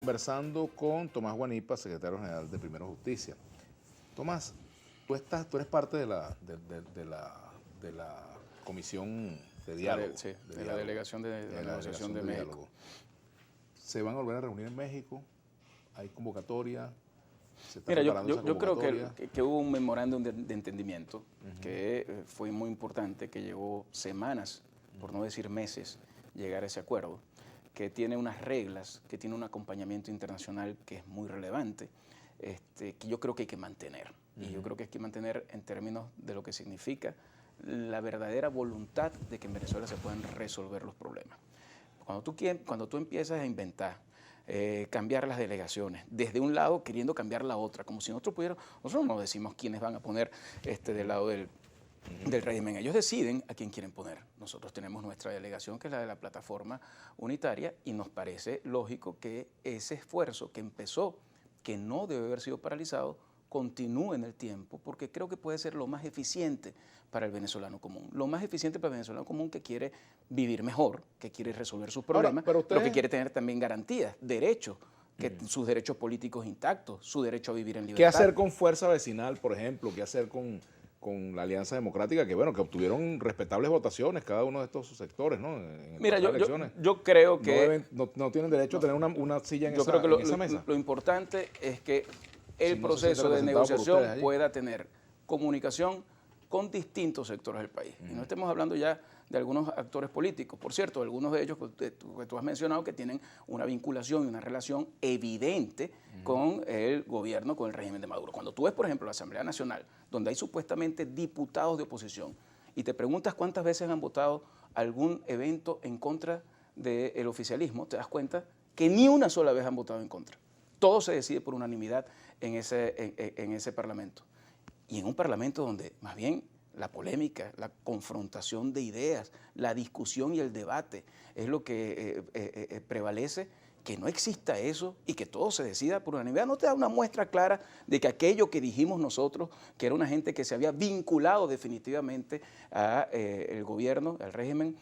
conversando con Tomás Guanipa, secretario general de Primero Justicia. Tomás, tú eres parte de la comisión de diálogo. Sí, de la delegación de la negociación de México. Diálogo. ¿Se van a volver a reunir en México? ¿Hay convocatoria? Mira, yo creo que hubo un memorándum de entendimiento que fue muy importante, que llevó semanas, por no decir meses, llegar a ese acuerdo, que tiene unas reglas, que tiene un acompañamiento internacional que es muy relevante, que yo creo que hay que mantener. Y yo creo que hay que mantener en términos de lo que significa la verdadera voluntad de que en Venezuela se puedan resolver los problemas. Cuando tú empiezas a inventar, cambiar las delegaciones, desde un lado queriendo cambiar la otra, como si nosotros no decimos quiénes van a poner del lado del régimen, ellos deciden a quién quieren poner. Nosotros tenemos nuestra delegación, que es la de la plataforma unitaria, y nos parece lógico que ese esfuerzo que empezó, que no debe haber sido paralizado, continúe en el tiempo, porque creo que puede ser lo más eficiente para el venezolano común. Lo más eficiente para el venezolano común que quiere vivir mejor, que quiere resolver sus problemas, pero que quiere tener también garantías, derechos, sus derechos políticos intactos, su derecho a vivir en libertad. ¿Qué hacer con Fuerza Vecinal, por ejemplo? ¿Qué hacer con la Alianza Democrática, que obtuvieron respetables votaciones cada uno de estos sectores, ¿no? Mira, yo creo que no tienen derecho a tener una silla en esa mesa. Lo importante es que el proceso de negociación pueda tener comunicación con distintos sectores del país. Y no estemos hablando ya de algunos actores políticos. Por cierto, algunos de ellos que tú has mencionado que tienen una vinculación y una relación evidente con el gobierno, con el régimen de Maduro. Cuando tú ves, por ejemplo, la Asamblea Nacional, donde hay supuestamente diputados de oposición, y te preguntas cuántas veces han votado algún evento en contra del oficialismo, te das cuenta que ni una sola vez han votado en contra. Todo se decide por unanimidad en ese parlamento. Y en un parlamento donde más bien la polémica, la confrontación de ideas, la discusión y el debate es lo que prevalece, que no exista eso y que todo se decida por unanimidad, no te da una muestra clara de que aquello que dijimos nosotros, que era una gente que se había vinculado definitivamente al gobierno, al régimen,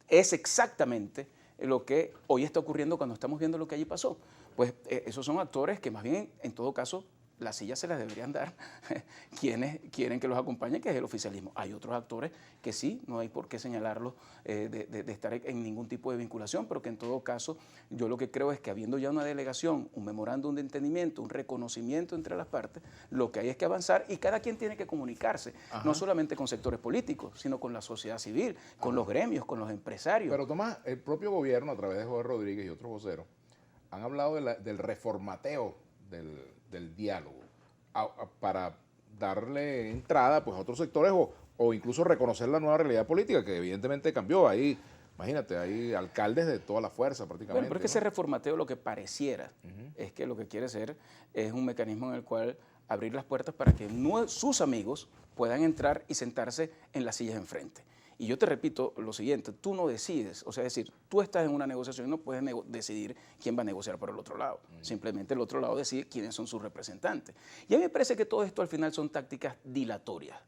es exactamente lo que hoy está ocurriendo cuando estamos viendo lo que allí pasó. Pues esos son actores que más bien, en todo caso, las sillas se las deberían dar quienes quieren que los acompañen, que es el oficialismo. Hay otros actores que sí, no hay por qué señalarlos de estar en ningún tipo de vinculación, pero que en todo caso yo lo que creo es que habiendo ya una delegación, un memorándum de entendimiento, un reconocimiento entre las partes, lo que hay es que avanzar y cada quien tiene que comunicarse, no solamente con sectores políticos, sino con la sociedad civil, con los gremios, con los empresarios. Pero Tomás, el propio gobierno, a través de Jorge Rodríguez y otros voceros, han hablado del reformateo del diálogo para darle entrada pues, a otros sectores o incluso reconocer la nueva realidad política que evidentemente cambió. Ahí, imagínate, hay alcaldes de toda la fuerza prácticamente. Bueno, pero es que ese reformateo lo que pareciera es que lo que quiere ser es un mecanismo en el cual abrir las puertas para que sus amigos puedan entrar y sentarse en las sillas enfrente. Y yo te repito lo siguiente, tú no decides, o sea, es decir, tú estás en una negociación y no puedes decidir quién va a negociar por el otro lado. Simplemente el otro lado decide quiénes son sus representantes. Y a mí me parece que todo esto al final son tácticas dilatorias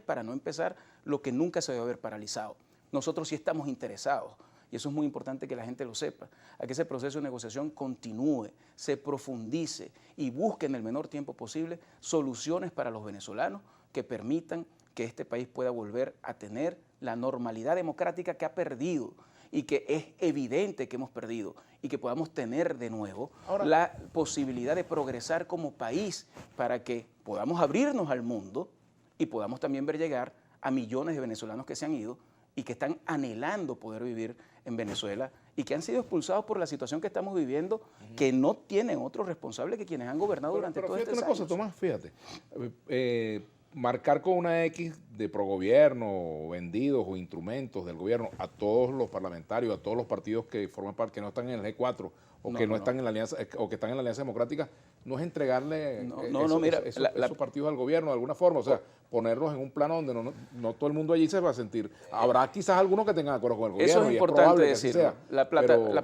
para no empezar lo que nunca se debe haber paralizado. Nosotros sí estamos interesados, y eso es muy importante que la gente lo sepa, a que ese proceso de negociación continúe, se profundice y busque en el menor tiempo posible soluciones para los venezolanos que permitan que este país pueda volver a tener la normalidad democrática que ha perdido y que es evidente que hemos perdido y que podamos tener de nuevo la posibilidad de progresar como país para que podamos abrirnos al mundo y podamos también ver llegar a millones de venezolanos que se han ido y que están anhelando poder vivir en Venezuela y que han sido expulsados por la situación que estamos viviendo, que no tienen otro responsable que quienes han gobernado durante todo este año. Pero fíjate una cosa, Tomás, fíjate. Marcar con una X de progobierno, vendidos o instrumentos del gobierno a todos los parlamentarios, a todos los partidos que forman parte, que no están en el G4 o que no están en la alianza, o que están en la Alianza Democrática, no es entregarle esos partidos al gobierno de alguna forma, o sea, ponerlos en un plano donde no todo el mundo allí se va a sentir. Habrá quizás algunos que tengan acuerdo con el gobierno. Eso es importante decirlo. La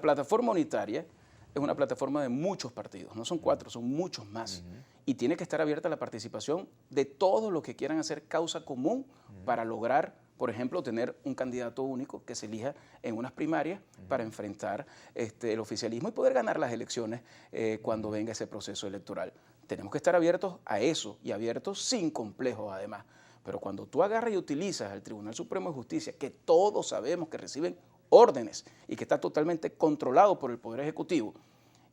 plataforma unitaria es una plataforma de muchos partidos, no son 4, son muchos más. Y tiene que estar abierta la participación de todos los que quieran hacer causa común para lograr por ejemplo, tener un candidato único que se elija en unas primarias para enfrentar el oficialismo y poder ganar las elecciones cuando venga ese proceso electoral. Tenemos que estar abiertos a eso y abiertos sin complejos además. Pero cuando tú agarras y utilizas al Tribunal Supremo de Justicia, que todos sabemos que reciben órdenes y que está totalmente controlado por el Poder Ejecutivo,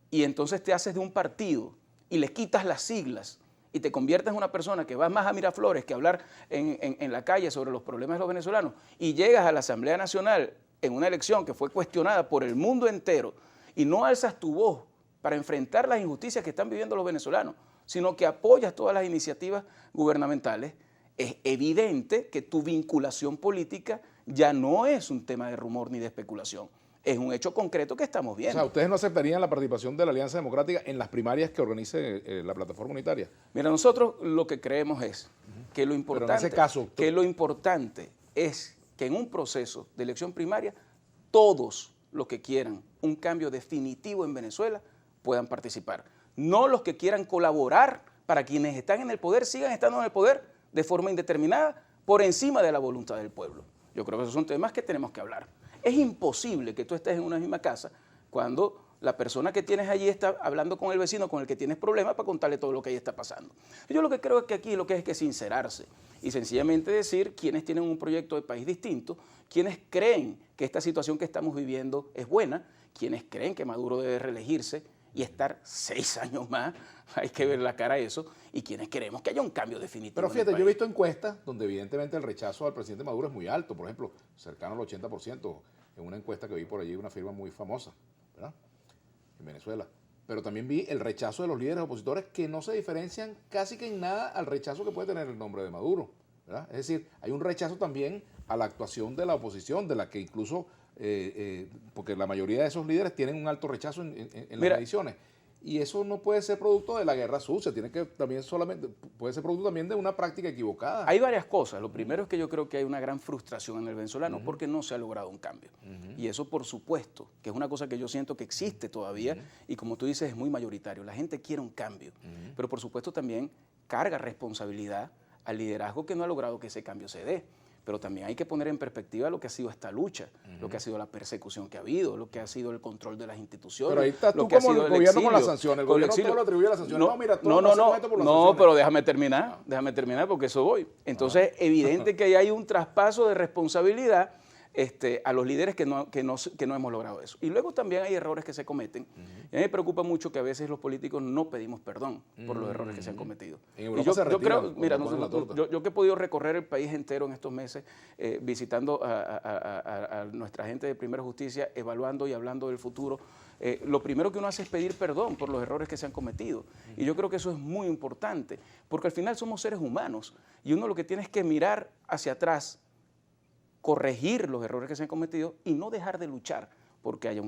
y entonces te haces de un partido y le quitas las siglas y te conviertes en una persona que va más a Miraflores que a hablar en la calle sobre los problemas de los venezolanos, y llegas a la Asamblea Nacional en una elección que fue cuestionada por el mundo entero y no alzas tu voz para enfrentar las injusticias que están viviendo los venezolanos, sino que apoyas todas las iniciativas gubernamentales, es evidente que tu vinculación política ya no es un tema de rumor ni de especulación. Es un hecho concreto que estamos viendo. O sea, ¿ustedes no aceptarían la participación de la Alianza Democrática en las primarias que organice la plataforma unitaria? Mira, nosotros lo que creemos es que lo importante, pero en ese caso, es que en un proceso de elección primaria todos los que quieran un cambio definitivo en Venezuela puedan participar. No los que quieran colaborar para quienes están en el poder sigan estando en el poder de forma indeterminada por encima de la voluntad del pueblo. Yo creo que esos son temas que tenemos que hablar. Es imposible que tú estés en una misma casa cuando la persona que tienes allí está hablando con el vecino con el que tienes problemas para contarle todo lo que ahí está pasando. Yo lo que creo es que aquí lo que es que sincerarse y sencillamente decir quiénes tienen un proyecto de país distinto, quienes creen que esta situación que estamos viviendo es buena, quienes creen que Maduro debe reelegirse y estar 6 años más, hay que ver la cara a eso, y quienes queremos que haya un cambio definitivo. Pero fíjate, yo he visto encuestas donde evidentemente el rechazo al presidente Maduro es muy alto, por ejemplo, cercano al 80%, en una encuesta que vi por allí, una firma muy famosa, ¿verdad?, en Venezuela. Pero también vi el rechazo de los líderes opositores que no se diferencian casi que en nada al rechazo que puede tener el nombre de Maduro, ¿verdad? Es decir, hay un rechazo también a la actuación de la oposición, de la que incluso, porque la mayoría de esos líderes tienen un alto rechazo en las elecciones. Y eso no puede ser producto de la guerra sucia, tiene que también puede ser producto también de una práctica equivocada. Hay varias cosas. Lo primero es que yo creo que hay una gran frustración en el venezolano porque no se ha logrado un cambio. Y eso, por supuesto, que es una cosa que yo siento que existe todavía y, como tú dices, es muy mayoritario. La gente quiere un cambio, pero por supuesto también carga responsabilidad al liderazgo que no ha logrado que ese cambio se dé. Pero también hay que poner en perspectiva lo que ha sido esta lucha, lo que ha sido la persecución que ha habido, lo que ha sido el control de las instituciones. Pero ahí estás tú como el gobierno con las sanciones, el gobierno todo lo atribuye a las sanciones. No, pero déjame terminar porque eso voy. Entonces, evidente que hay un traspaso de responsabilidad a los líderes que no hemos logrado eso. Y luego también hay errores que se cometen. Y a mí me preocupa mucho que a veces los políticos no pedimos perdón por los errores que se han cometido. Yo creo, mira, yo que he podido recorrer el país entero en estos meses, visitando a nuestra gente de Primera Justicia, evaluando y hablando del futuro, lo primero que uno hace es pedir perdón por los errores que se han cometido. Y yo creo que eso es muy importante, porque al final somos seres humanos y uno lo que tiene es que mirar hacia atrás, corregir los errores que se han cometido y no dejar de luchar porque haya un cambio.